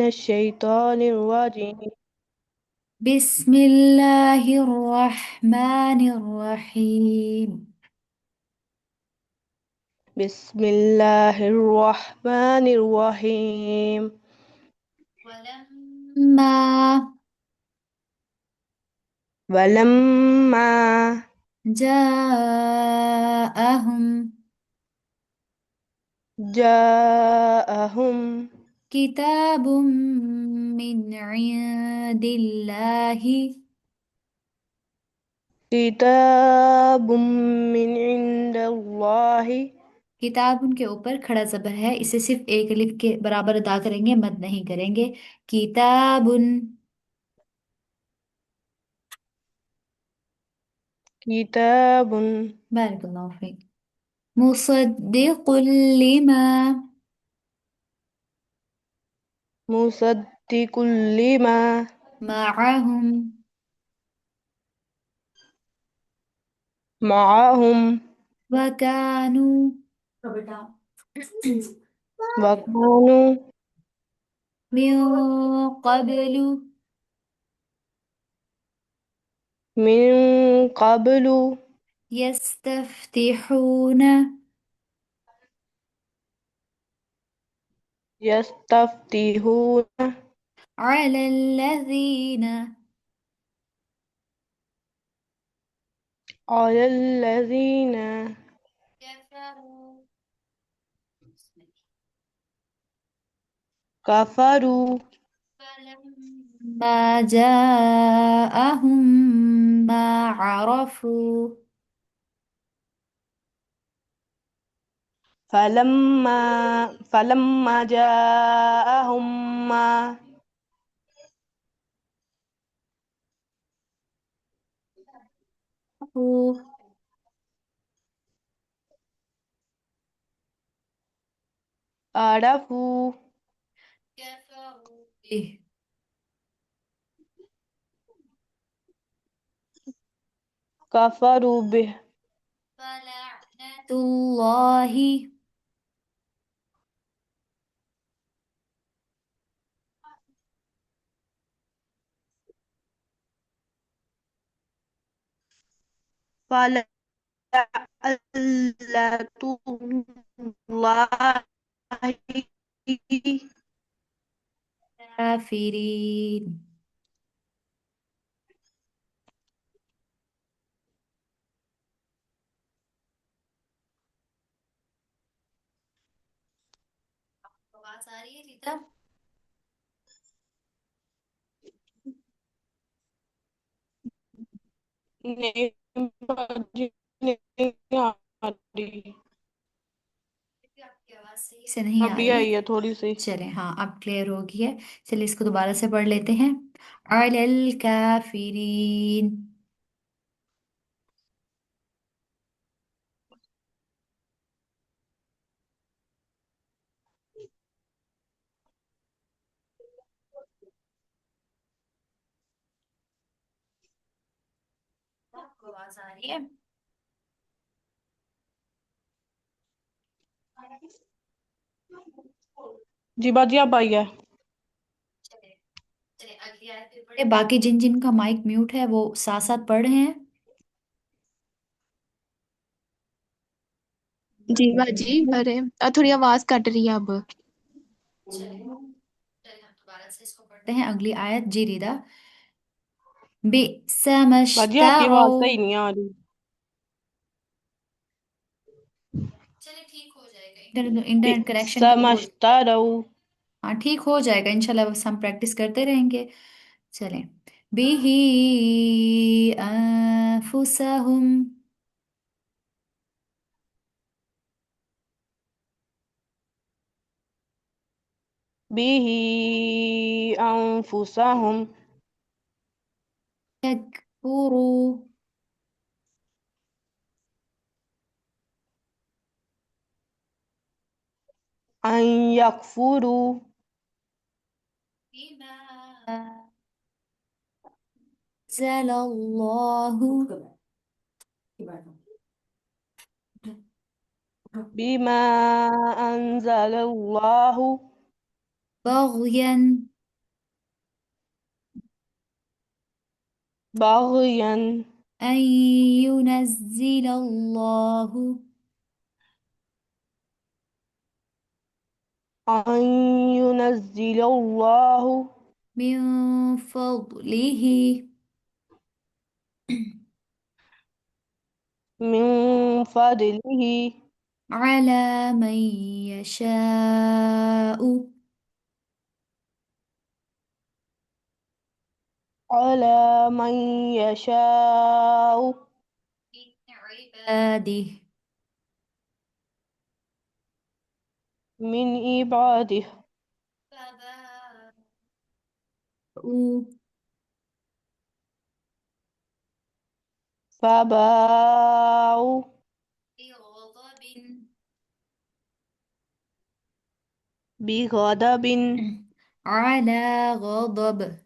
الشيطان الرجيم. بسم الله الرحمن الرحيم. بسم الله الرحمن الرحيم. ولما ولما جاءهم جاءهم كتاب من عند الله. كتاب من عند الله. کتاب ان کے اوپر کھڑا زبر ہے، اسے صرف ایک الف کے برابر ادا کریں گے، مد نہیں کریں گے. کتاب. كتاب بارک اللہ فیک. مصدق لما مصدق لما معهم معهم وكانوا وكانوا من قبل من قبل يستفتحون يستفتحون على الذين على الذين كفروا كفروا فلما جاءهم ما عرفوا فلما جاءهم ما عرفوا كفروا به كفروا به فلعنة الله فلعنة الله كافرين. آواز آ رہی ہے ریتا؟ نہیں نہیں آ رہی. آپ کی آواز صحیح سے نہیں آ ابھی رہی. آئی ہے تھوڑی سی. چلیں ہاں اب کلیئر ہو گئی ہے. چلیے اس کو دوبارہ سے پڑھ لیتے ہیں. علی الکافرین. آپ کو آواز آ رہی ہے؟ جی باجی اب آئی ہے. چلیں چلیں اگلی آیت پہ پڑھے. باقی جن جن کا مائک میوٹ ہے وہ ساتھ ساتھ پڑھ رہے ہیں. جی باجی ارے تھوڑی آواز کٹ رہی ہے اب. چلیں چلیں ہم دوبارہ سے اس کو پڑھتے ہیں. اگلی آیت جی ریدا. بئس ما باجی آپ کی آواز اشتروا. صحیح نہیں آ رہی. چلے ٹھیک ہو جائے گا. انٹرنیٹ بئس کنیکشن کو ما ہو. اشتروا. ہاں ٹھیک ہو جائے گا انشاءاللہ، بس ہم پریکٹس کرتے رہیں گے. چلیں. بھی انفسہم. به أنفسهم یکفروا أن يكفروا بما أنزل الله بما أنزل الله بغيا بغيا أن ينزل الله أن ينزل الله من فضله من فضله على من يشاء على من يشاء من عباده من عباده فباءوا فباءوا بغضب بغضب على غضب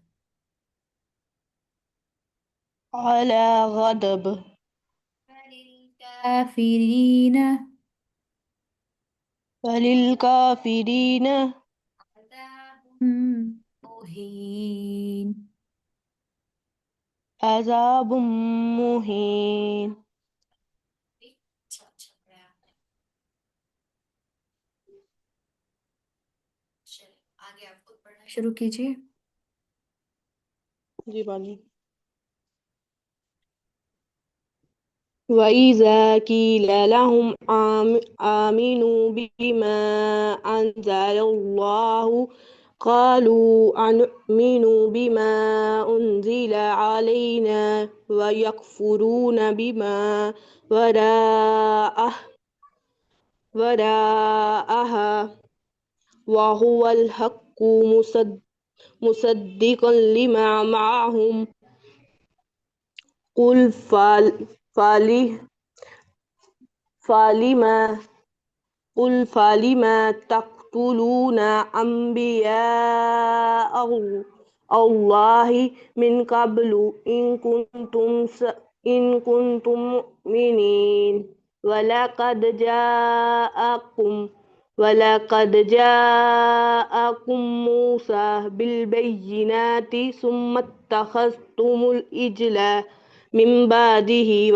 على غضب فللكافرين فللكافرين عذاب مهين. عذاب مهين. अच्छा अच्छा पढ़ा। चलिए आगे आप खुद पढ़ना शुरू कीजिए। جی بانی وَإِذَا قِيلَ لَهُمْ آمِنُوا بِمَا أَنزَلَ اللَّهُ قَالُوا أَنُؤْمِنُ بِمَا أُنزِلَ عَلَيْنَا وَيَكْفُرُونَ بِمَا وَرَاءَهُ وَرَاءَهَا وَهُوَ الْحَقُّ مُصَدِّقًا لِمَا مَعَهُمْ قُلْ فَلِمَ تقتلون أنبياء الله من قبل إن كنتم مؤمنين ولقد جاءكم موسى بالبينات ثم اتخذتم الإجل من بعده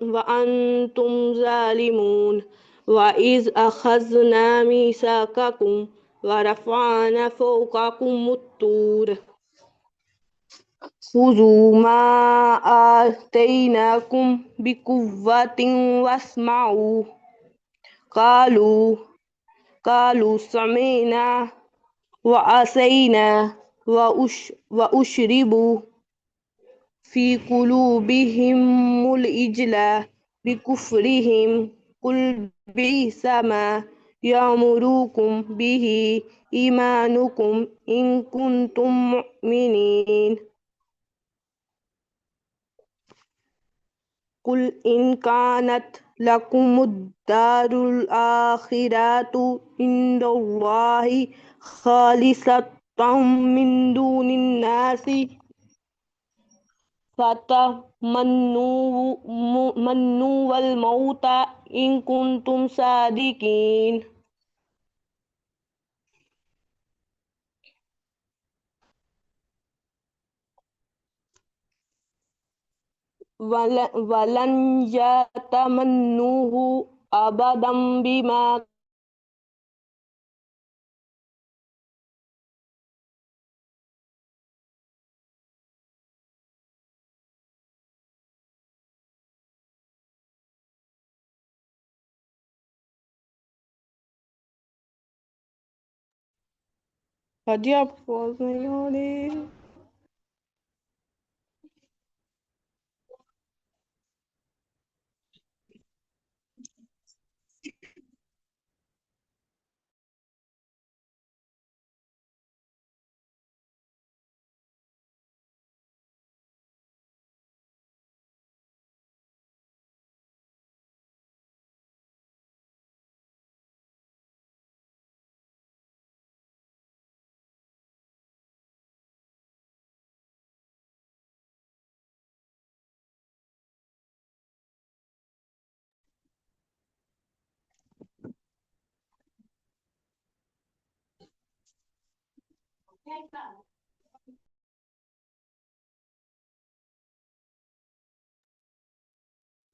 وأنتم ظالمون وإذ أخذنا ميثاقكم ورفعنا فوقكم الطور خذوا ما آتيناكم بقوة واسمعوا قالوا سمعنا وعصينا وأشربوا في قلوبهم العجل بكفرهم قل بئس ما يأمركم به إيمانكم إن كنتم مؤمنين قل إن كانت لكم الدار الآخرة عند الله خالصة من دون الناس فتمنوا الموت إن كنتم صادقين ولن يتمنوه أبدا بما ہدی آپ کو آواز نہیں آ رہی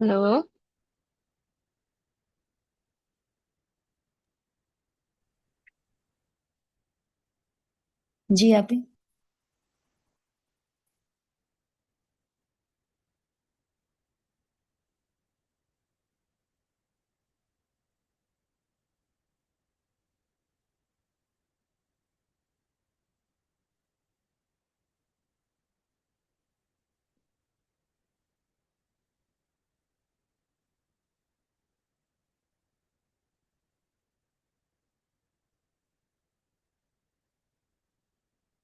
हेलो। जी आप ही।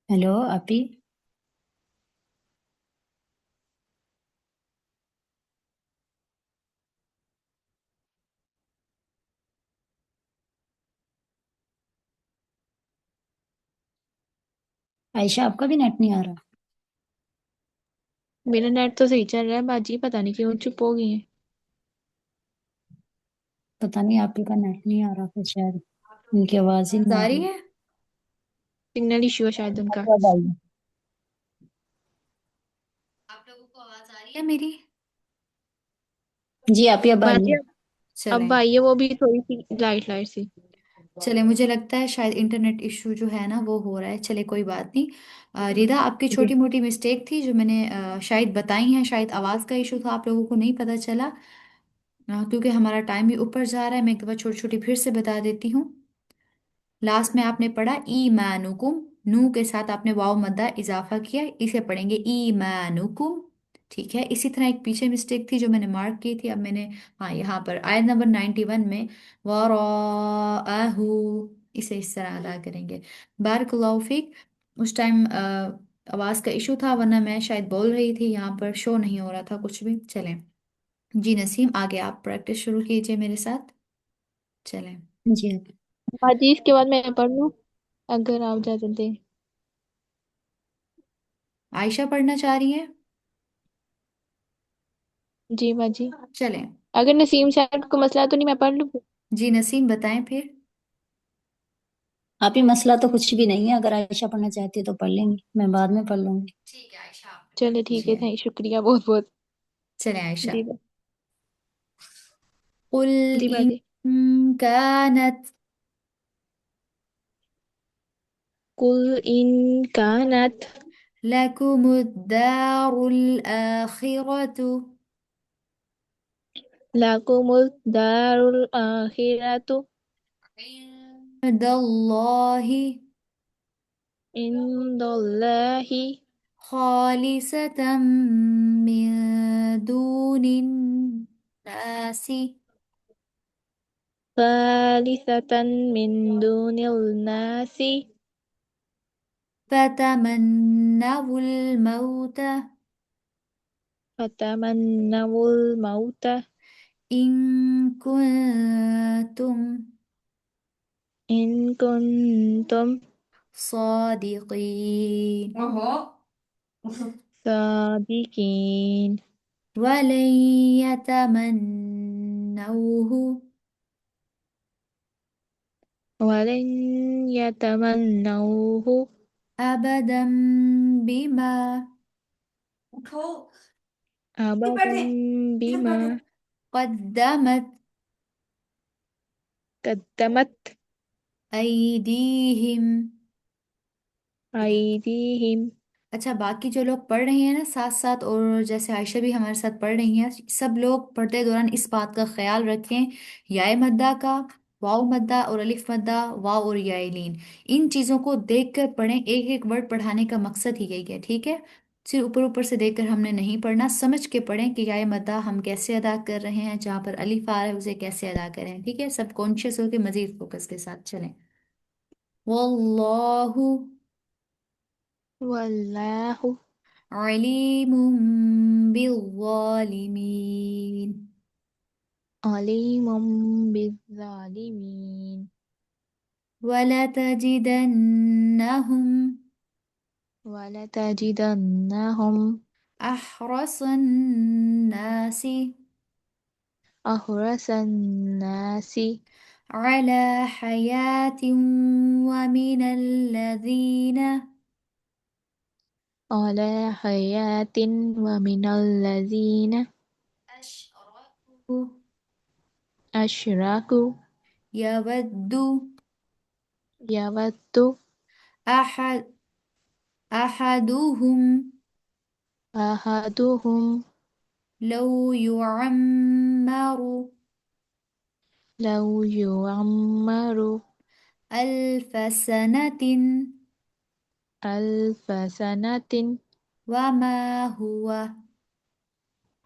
हेलो आप ही। आयशा आपका भी नेट नहीं आ रहा। मेरा नेट तो सही चल रहा है बाजी, पता नहीं क्यों चुप हो गई है। पता नहीं आप ही का नेट नहीं आ रहा फिर शायद उनकी आवाज ही नहीं आ आ रही रही। है। सिग्नल इशू है शायद उनका। आपकी अब आई है। आप लोगों को आवाज आ रही है मेरी? जी आप ही अब आई बाजी है। अब चलें। आई है, वो भी थोड़ी सी लाइट लाइट सी। चले, मुझे लगता है शायद इंटरनेट इशू जो है ना वो हो रहा है। चले कोई बात नहीं। रिदा, आपकी जी। छोटी मोटी मिस्टेक थी जो मैंने शायद बताई हैं। शायद आवाज़ का इशू था, आप लोगों को नहीं पता चला। क्योंकि हमारा टाइम भी ऊपर जा रहा है, मैं एक दफ़ा छोटी छोटी फिर से बता देती हूँ। लास्ट में आपने पढ़ा ईमानुकुम, नू के साथ आपने वाव मद्दा इजाफा किया, इसे पढ़ेंगे ईमानुकुम। ठीक है। इसी तरह एक पीछे मिस्टेक थी जो मैंने मार्क की थी, अब मैंने, हाँ, यहाँ पर आयत नंबर 91 में वराअहू, इसे इस तरह अदा करेंगे। बारकल्लाहु फीक। उस टाइम आवाज़ का इशू था, वरना मैं शायद बोल रही थी, यहाँ पर शो नहीं हो रहा था कुछ भी। चलें। जी नसीम, आगे आप प्रैक्टिस शुरू कीजिए मेरे साथ। चलें। जी आप ही। बाजी इसके बाद मैं पढ़ लूँ, अगर आप इजाजत दें। आयशा पढ़ना चाह रही हैं? जी बाजी। चलें। अगर नसीम साहब को मसला है तो नहीं मैं पढ़ लूँ। जी नसीम, बताएं फिर। आप ही मसला तो कुछ भी नहीं है, अगर आयशा पढ़ना चाहती है तो पढ़ लेंगी, मैं बाद में पढ़ लूंगी। ठीक है आयशा, आपने पढ़ चले ठीक है, लीजिए। थैंक शुक्रिया बहुत बहुत। चलें आयशा। जी कुल जी इन बाजी। कानत कुल इन कानत लकुमुद्दारुल आखिरतु लाकुमुद दारुल आखिरतु इंदल्लाहि इंदल्लाहि खालिसतम मिन दूनिन नासी ثالثة من دون الناس فتمنوا الموت فتمنوا الموت إن كنتم إن كنتم صادقين. صادقين. ولن يتمنوه ولن يتمنوه أبدا بما أبدا بما قدمت قدمت أيديهم. أيديهم. अच्छा, बाकी जो लोग पढ़ रहे हैं ना साथ साथ, और जैसे आयशा भी हमारे साथ पढ़ रही हैं, सब लोग पढ़ते दौरान इस बात का ख्याल रखें, याय मद्दा का, वाव मद्दा और अलिफ मद्दा, वाव और यायलीन, इन चीज़ों को देख कर पढ़ें। एक एक वर्ड पढ़ाने का मकसद ही यही है। ठीक है। सिर्फ ऊपर ऊपर से देखकर हमने नहीं पढ़ना, समझ के पढ़ें कि याय मद्दा हम कैसे अदा कर रहे हैं, जहाँ पर अलिफ आ रहा है उसे कैसे अदा करें। ठीक है। सब कॉन्शियस होकर मजीद फोकस के साथ चलें। वल्लाहु والله अलीमुम बिल्ज़ालिमीन। عليم بالظالمين. वलतजिदन्नहुम ولتجدنهم अहरसन्नासि أحرص الناس على حياة ومن الذين على حياة ومن الذين أشركوا يود يود أحد أحدهم أحدهم لو يعمر لو يعمر ألف سنة 1000 سنة وما هو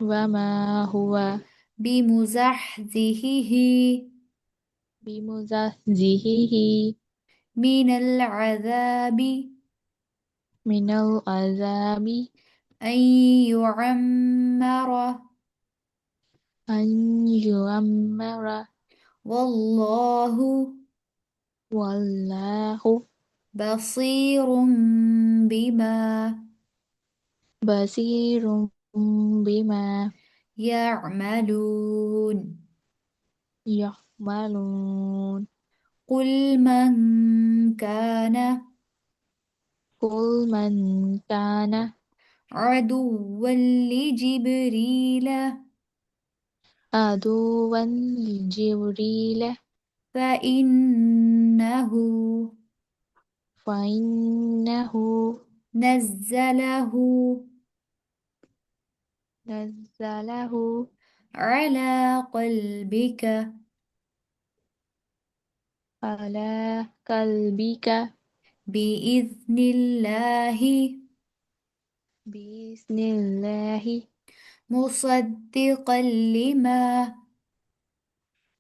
وما هو بمزحزحه بمزحزحه من العذاب من العذاب أن يعمر أن يعمر والله والله بصير بما بصير بما يعملون يعملون قل من كان قل من كان عدوا لجبريل عدوا لجبريل فإنه فإنه نزله نزله على قلبك على قلبك بإذن الله بإذن الله مصدقا لما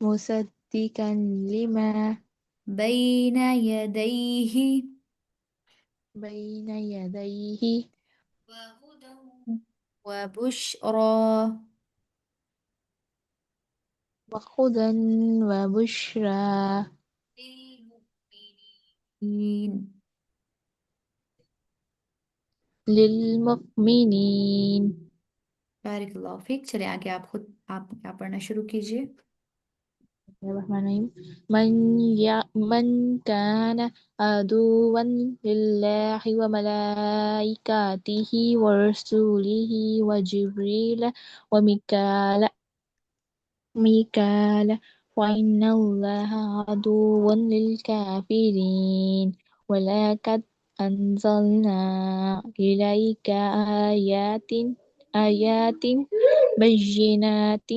مصدقا لما بين يديه بين يديه وهدى وبشرى وهدى وبشرى للمؤمنين. للمؤمنين بارك الله فيك. चले आगे आप क्या पढ़ना शुरू कीजिए. الرحمن الرحيم من كان عدوا لله وملائكته ورسوله وجبريل وميكال وإن الله عدو للكافرين ولقد أنزلنا إليك آيات بينات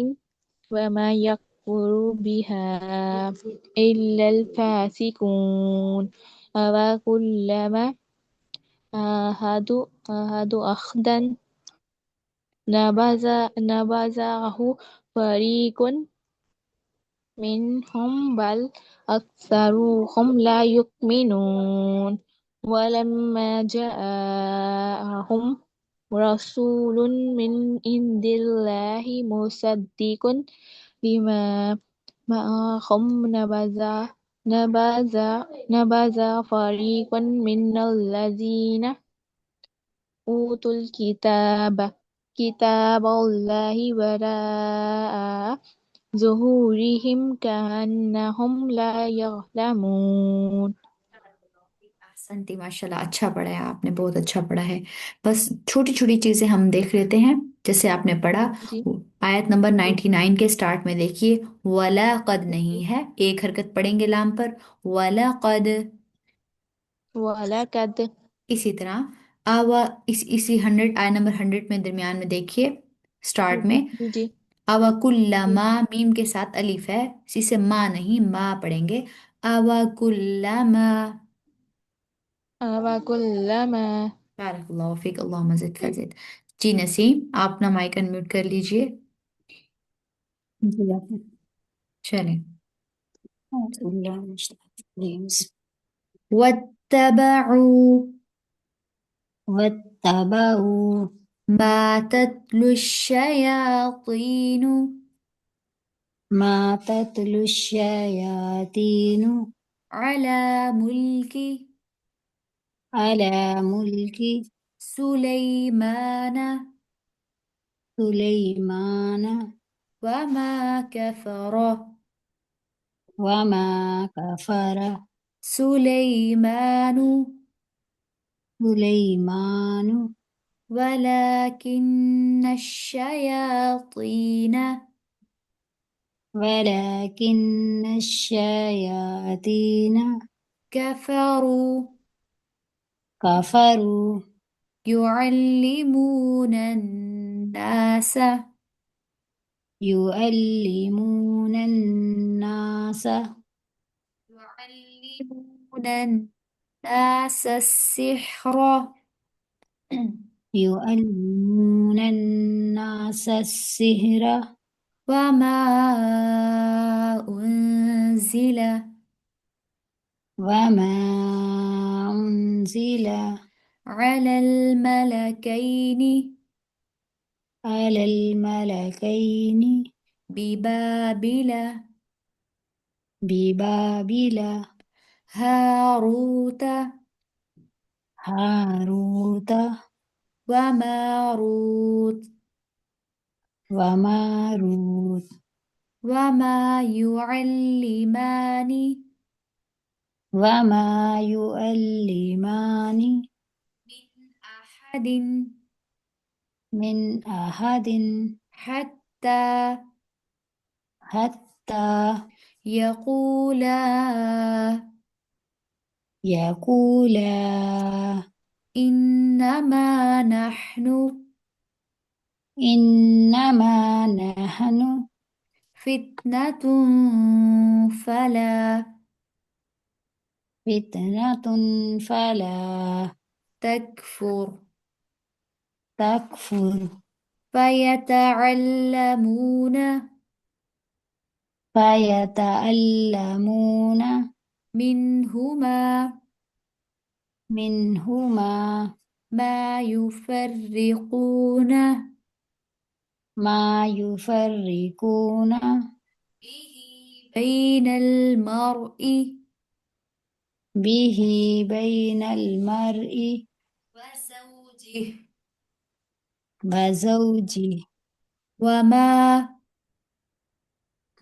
وما يكفر بها إلا الفاسقون أوكلما عاهدوا أخدا نبذه فريق منهم بل أكثرهم لا يؤمنون ولما جاءهم رسول من عند الله مصدق لما معهم نبذ فريق من الذين أوتوا كتاب الله وراء ظهورهم كأنهم لا يعلمون. संती माशाल्लाह, अच्छा पढ़ा है आपने, बहुत अच्छा पढ़ा है. बस छोटी छोटी चीजें हम देख लेते हैं. जैसे आपने पढ़ा, जी आयत नंबर 99 के स्टार्ट में देखिए, वला कद नहीं है, एक हरकत पढ़ेंगे लाम पर, वला कद. ولقد इसी तरह आवा इसी 100, आयत नंबर 100 में दरमियान में देखिए, स्टार्ट में जी जी आवा कुल्ला जी मा, मीम के साथ अलिफ है, इसे माँ नहीं मा पढ़ेंगे. आवा कुल्ला मा. وكلما बारकल्लाहु फीक, अल्लाह मजिद फजिद. जी नसीम, आप ना माइक अनम्यूट कर लीजिए. जी आप चलें. प्लीज. वत्तबऊ वत्तबऊ मा तत्लु शयातीनु मा तत्लु الشياطين अला मुल्की على ملك सुलैमान سليمان वमा कफर وما كفر सुलैमान سليمان वलाकिन्न الشयातीन ولكن الشياطين كفروا كفروا يعلمون الناس يعلمون الناس السحر يعلمون الناس السحر وما أنزل وما أنزل على الملكين على الملكين ببابل ببابل هاروت هاروت وماروت وماروت وما يعلمان وما يعلمان من أحد من أحد حتى حتى يقولا يقولا إنما نحن إنما نحن فتنة فلا فتنة فلا تكفر تكفر فيتعلمون فيتعلمون منهما منهما ما يفرقون ما يفرقون به بين المرء به بين المرء وزوجه وزوجه وما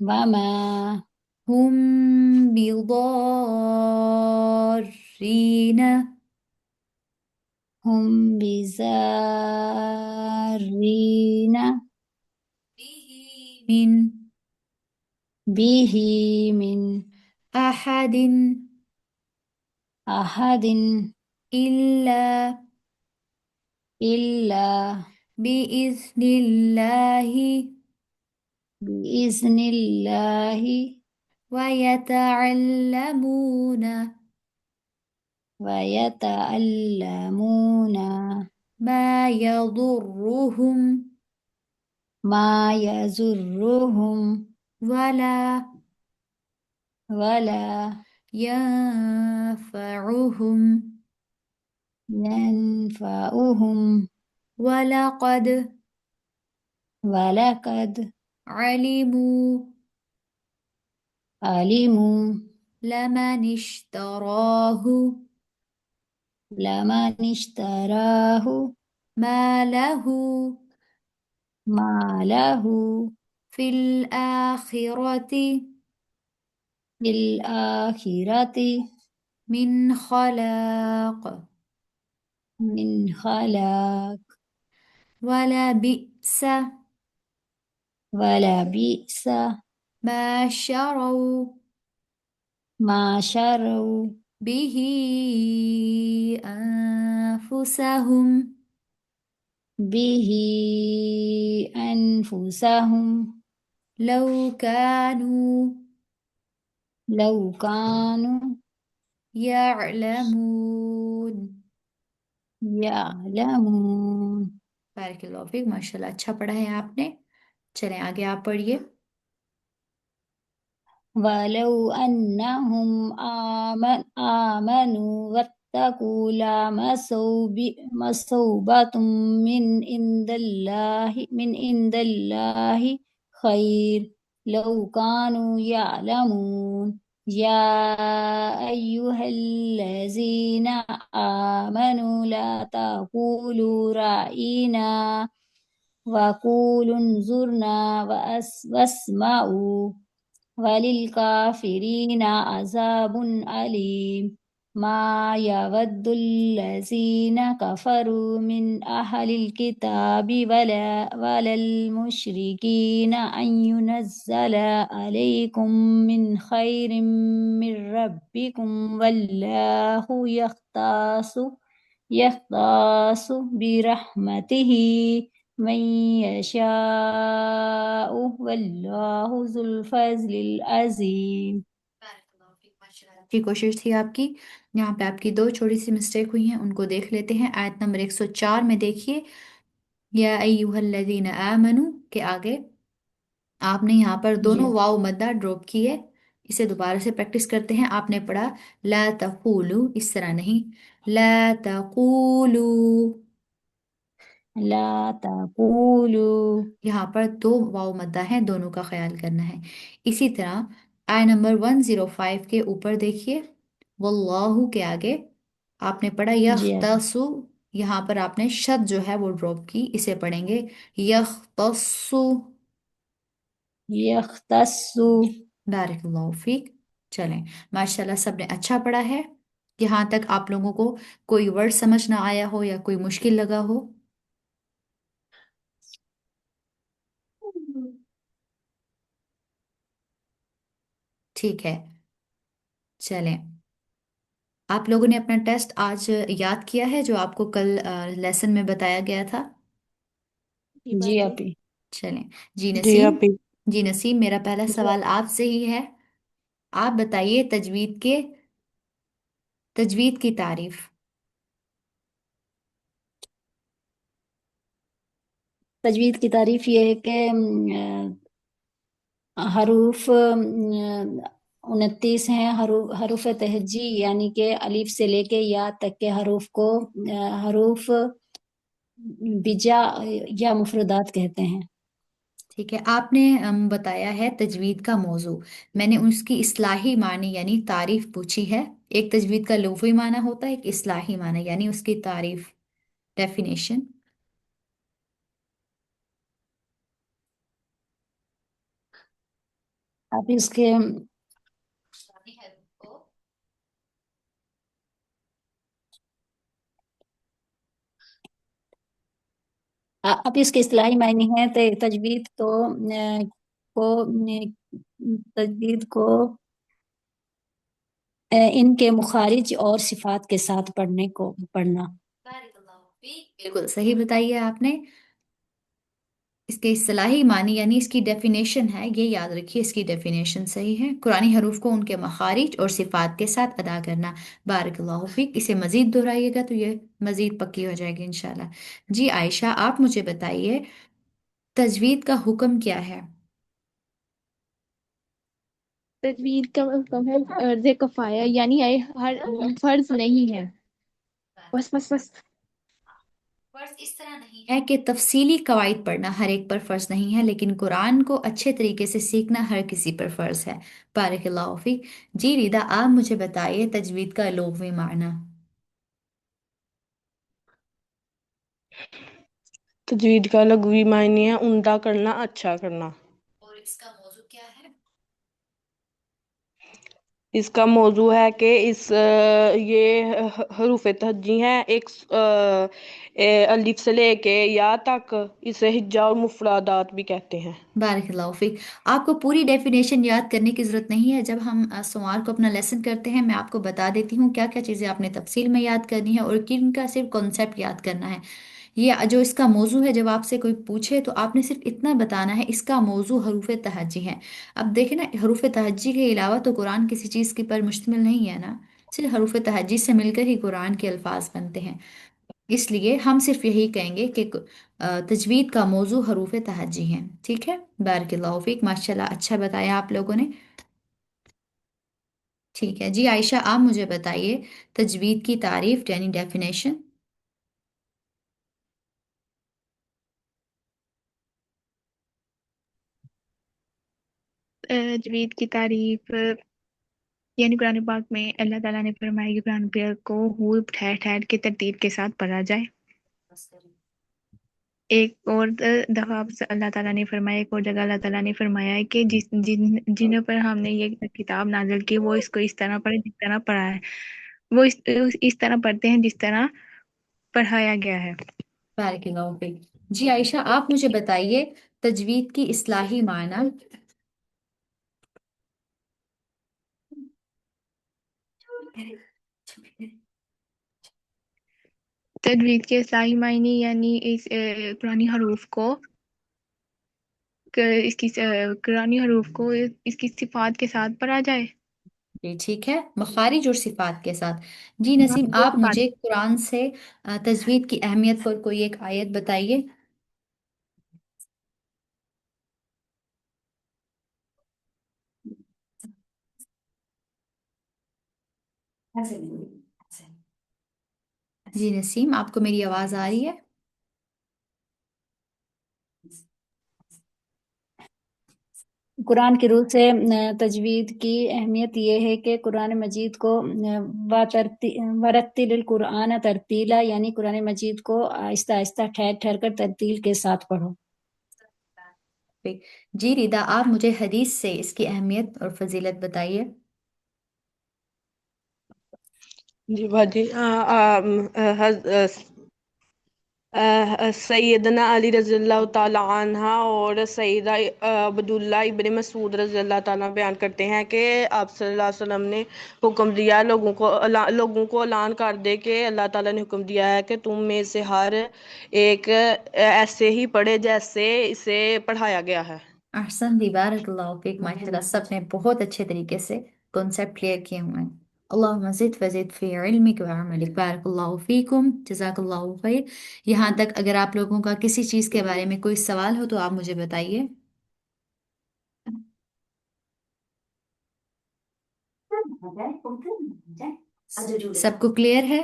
وما هم بضارين هم بزارين به به من أحد أحد إلا إلا بإذن الله بإذن الله ويتعلمون ويتعلمون ما يضرهم ما يضرهم ولا ولا ينفعهم ينفعهم ولقد ولقد علموا علموا لمن اشتراه لمن اشتراه ما له ما له في الآخرة في الآخرة من خلاق من خلاق ولبئس ولبئس ما شروا ما شروا به أنفسهم به أنفسهم لو كانوا يعلمون يعلمون. بارک اللہ فیک ماشاء اللہ اچھا پڑھا ہے آپ نے. چلیں آگے آپ پڑھیے. ولو أنهم آمنوا واتقوا لمثوبة من عند الله خير لو كانوا يعلمون. يا أيها الذين آمنوا لا تقولوا رأينا وقولوا انظرنا واسمعوا وللكافرين عذاب أليم. ما يود الذين كفروا من أهل الكتاب ولا المشركين أن ينزل عليكم من خير من ربكم والله يختص برحمته من يشاء والله ذو الفضل العظيم۔ की कोशिश थी आपकी। यहाँ पे आपकी दो छोटी सी मिस्टेक हुई हैं, उनको देख लेते हैं। आयत नंबर 104 में देखिए, या अय्युहल्लज़ीना आमनू के आगे आपने यहाँ पर जी दोनों वाव मद्दा ड्रॉप की है। इसे दोबारा से प्रैक्टिस करते हैं। आपने पढ़ा ला तक़ूलू, इस तरह नहीं, ला तक़ूलू। ला तक़ूलू। यहाँ पर दो वाव मद्दा है, दोनों का ख्याल करना है। इसी तरह आय नंबर 105 के ऊपर देखिए, वल्लाहु के आगे आपने पढ़ा जी आप यख्तसु। यहाँ पर आपने शद जो है वो ड्रॉप की, इसे पढ़ेंगे यख्तसु। यख्तस्सु। बारिकल्लाहु फीक। चलें, माशाल्लाह सबने अच्छा पढ़ा है। यहाँ तक आप लोगों को कोई वर्ड समझ ना आया हो या कोई मुश्किल लगा हो? ठीक है, चलें। आप लोगों ने अपना टेस्ट आज याद किया है जो आपको कल लेसन में बताया गया था? जी जी बाजी। आप ही। चलें। जी जी नसीम। अभी। जी नसीम, मेरा पहला सवाल आपसे ही है। आप बताइए तजवीद की तारीफ। तजवीद की तारीफ ये है कि हरूफ 29 हैं। हरूफ तहजी यानी कि अलिफ से लेके या तक के हरूफ को हरूफ बिजा या मुफरदात कहते हैं। ठीक है, आपने बताया है तजवीद का मौजू। मैंने उसकी इस्लाही मानी यानी तारीफ पूछी है। एक तजवीद का लुग़वी माना होता है, एक इस्लाही माना यानी उसकी तारीफ, डेफिनेशन। आप इसके अब इसके इस्लाही मायने हैं तो तजवीद को इनके मुखारिज और सिफात के साथ पढ़ना। बिल्कुल सही बताइए आपने। इसके इस्तिलाही मानी यानी इसकी डेफिनेशन है, ये याद रखिए, इसकी डेफिनेशन सही है, कुरानी हरूफ को उनके मखारिज और सिफात के साथ अदा करना। बारकल्लाहु फीक। इसे मजीद दोहराइएगा तो ये मजीद पक्की हो जाएगी इंशाल्लाह। जी आयशा, आप मुझे बताइए तजवीद का हुक्म क्या है? तजवीद का मतलब है अर्ज कफाया, यानी ये हर फर्ज नहीं है। बस बस बस। फर्ज इस तरह नहीं है कि तफसीली कवायद पढ़ना हर एक पर फर्ज नहीं है, लेकिन कुरान को अच्छे तरीके से सीखना हर किसी पर फर्ज है। बारकल्लाहु फीक। जी रिदा, आप मुझे बताइए तजवीद का लुग़वी माना। तजवीद का लघवी मायने है उम्दा करना, अच्छा करना। और इसका मौजू क्या है? इसका मौजू है कि ये हरूफ तहज्जी हैं, एक अलिफ से लेके या तक। इसे हिज्जा और मुफरादात भी कहते हैं। बारकल्लाहु फीक। आपको पूरी डेफिनेशन याद करने की ज़रूरत नहीं है। जब हम सोमवार को अपना लेसन करते हैं, मैं आपको बता देती हूँ क्या क्या चीज़ें आपने तफसील में याद करनी है और किन का सिर्फ कॉन्सेप्ट याद करना है। ये जो इसका मौजू है, जब आपसे कोई पूछे तो आपने सिर्फ इतना बताना है, इसका मौजू हरूफ तहज्जी है। अब देखें ना, हरूफ तहज्जी के अलावा तो कुरान किसी चीज़ के पर मुश्तमिल नहीं है ना, सिर्फ हरूफ तहज्जी से मिलकर ही कुरान के अल्फाज बनते हैं। इसलिए हम सिर्फ यही कहेंगे कि तजवीद का मौजू हरूफ तहज्जी है। ठीक है, बारकल्लाहु फीक। माशाल्लाह अच्छा बताया आप लोगों ने। ठीक है जी आयशा, आप मुझे बताइए तजवीद की तारीफ यानी डेफिनेशन। तजवीद की तारीफ यानी कुरान पाक में अल्लाह ताला ने फरमाया कि कुरान पाक को खूब ठहर ठहर के तरतीब के साथ पढ़ा जाए। एक और दफा अल्लाह ताला ने फरमाया, एक और जगह अल्लाह ताला ने फरमाया है कि जिन जिन पर हमने ये किताब नाज़िल की वो इसको इस तरह पढ़े जिस तरह पढ़ा है। وہ اس طرح پڑھتے ہیں جس طرح پڑھایا گیا ہے۔ بارک اللہ فیک۔ جی عائشہ، آپ مجھے بتائیے تجوید کی اصلاحی معنی۔ تجوید کے اصطلاحی معنی یعنی اس قرآنی حروف کو اس کی قرآنی حروف کو اس کی صفات کے ساتھ پڑھا جائے۔ جی ٹھیک ہے، مخارج اور صفات کے ساتھ۔ جی ہاں، نسیم، وہ آپ صفات۔ مجھے قرآن سے تجوید کی اہمیت پر کوئی ایک آیت بتائیے۔ جی نسیم، آپ کو میری آواز آ رہی ہے؟ قرآن کی روح سے تجوید کی اہمیت یہ ہے کہ قرآن مجید کو ورتل القرآن ترتیلا، یعنی قرآن مجید کو آہستہ آہستہ ٹھہر ٹھہر کر ترتیل کے ساتھ پڑھو۔ جی ردا، آپ مجھے حدیث سے اس کی اہمیت اور فضیلت بتائیے۔ جی باجی، سیدنا علی رضی اللہ تعالی عنہ اور سیدہ عبداللہ ابن مسعود رضی اللہ تعالیٰ بیان کرتے ہیں کہ آپ صلی اللہ علیہ وسلم نے حکم دیا لوگوں کو اعلان کر دے کہ اللہ تعالیٰ نے حکم دیا ہے کہ تم میں سے ہر ایک ایسے ہی پڑھے جیسے اسے پڑھایا گیا ہے۔ احسن دی، بارک اللہ فیک، ماشاء اللہ سب نے بہت اچھے طریقے سے کنسیپٹ کلیئر کیے ہوئے ہیں۔ اللہم زد فزد فی علمک وعملک، بارک اللہ فیکم، جزاک اللہ خیر۔ یہاں تک اگر آپ لوگوں کا کسی چیز کے بارے میں کوئی سوال ہو تو آپ مجھے بتائیے۔ سب کو کلیئر ہے؟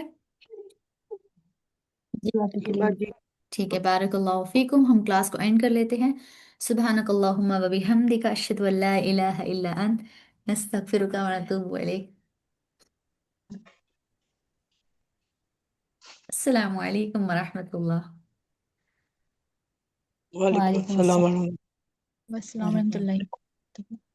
جی بات جی کلیئر۔ باجی، ٹھیک ہے، بارک اللہ فیکم، ہم کلاس کو اینڈ کر لیتے ہیں۔ سبحانک اللہم و بحمدک، اشہد ان لا الہ الا انت، نستغفرک و نتوب الیک۔ السلام علیکم ورحمۃ اللہ۔ وعلیکم وعلیکم السلام السلام۔ ورحمۃ اللہ۔ السلام ورحمۃ اللہ۔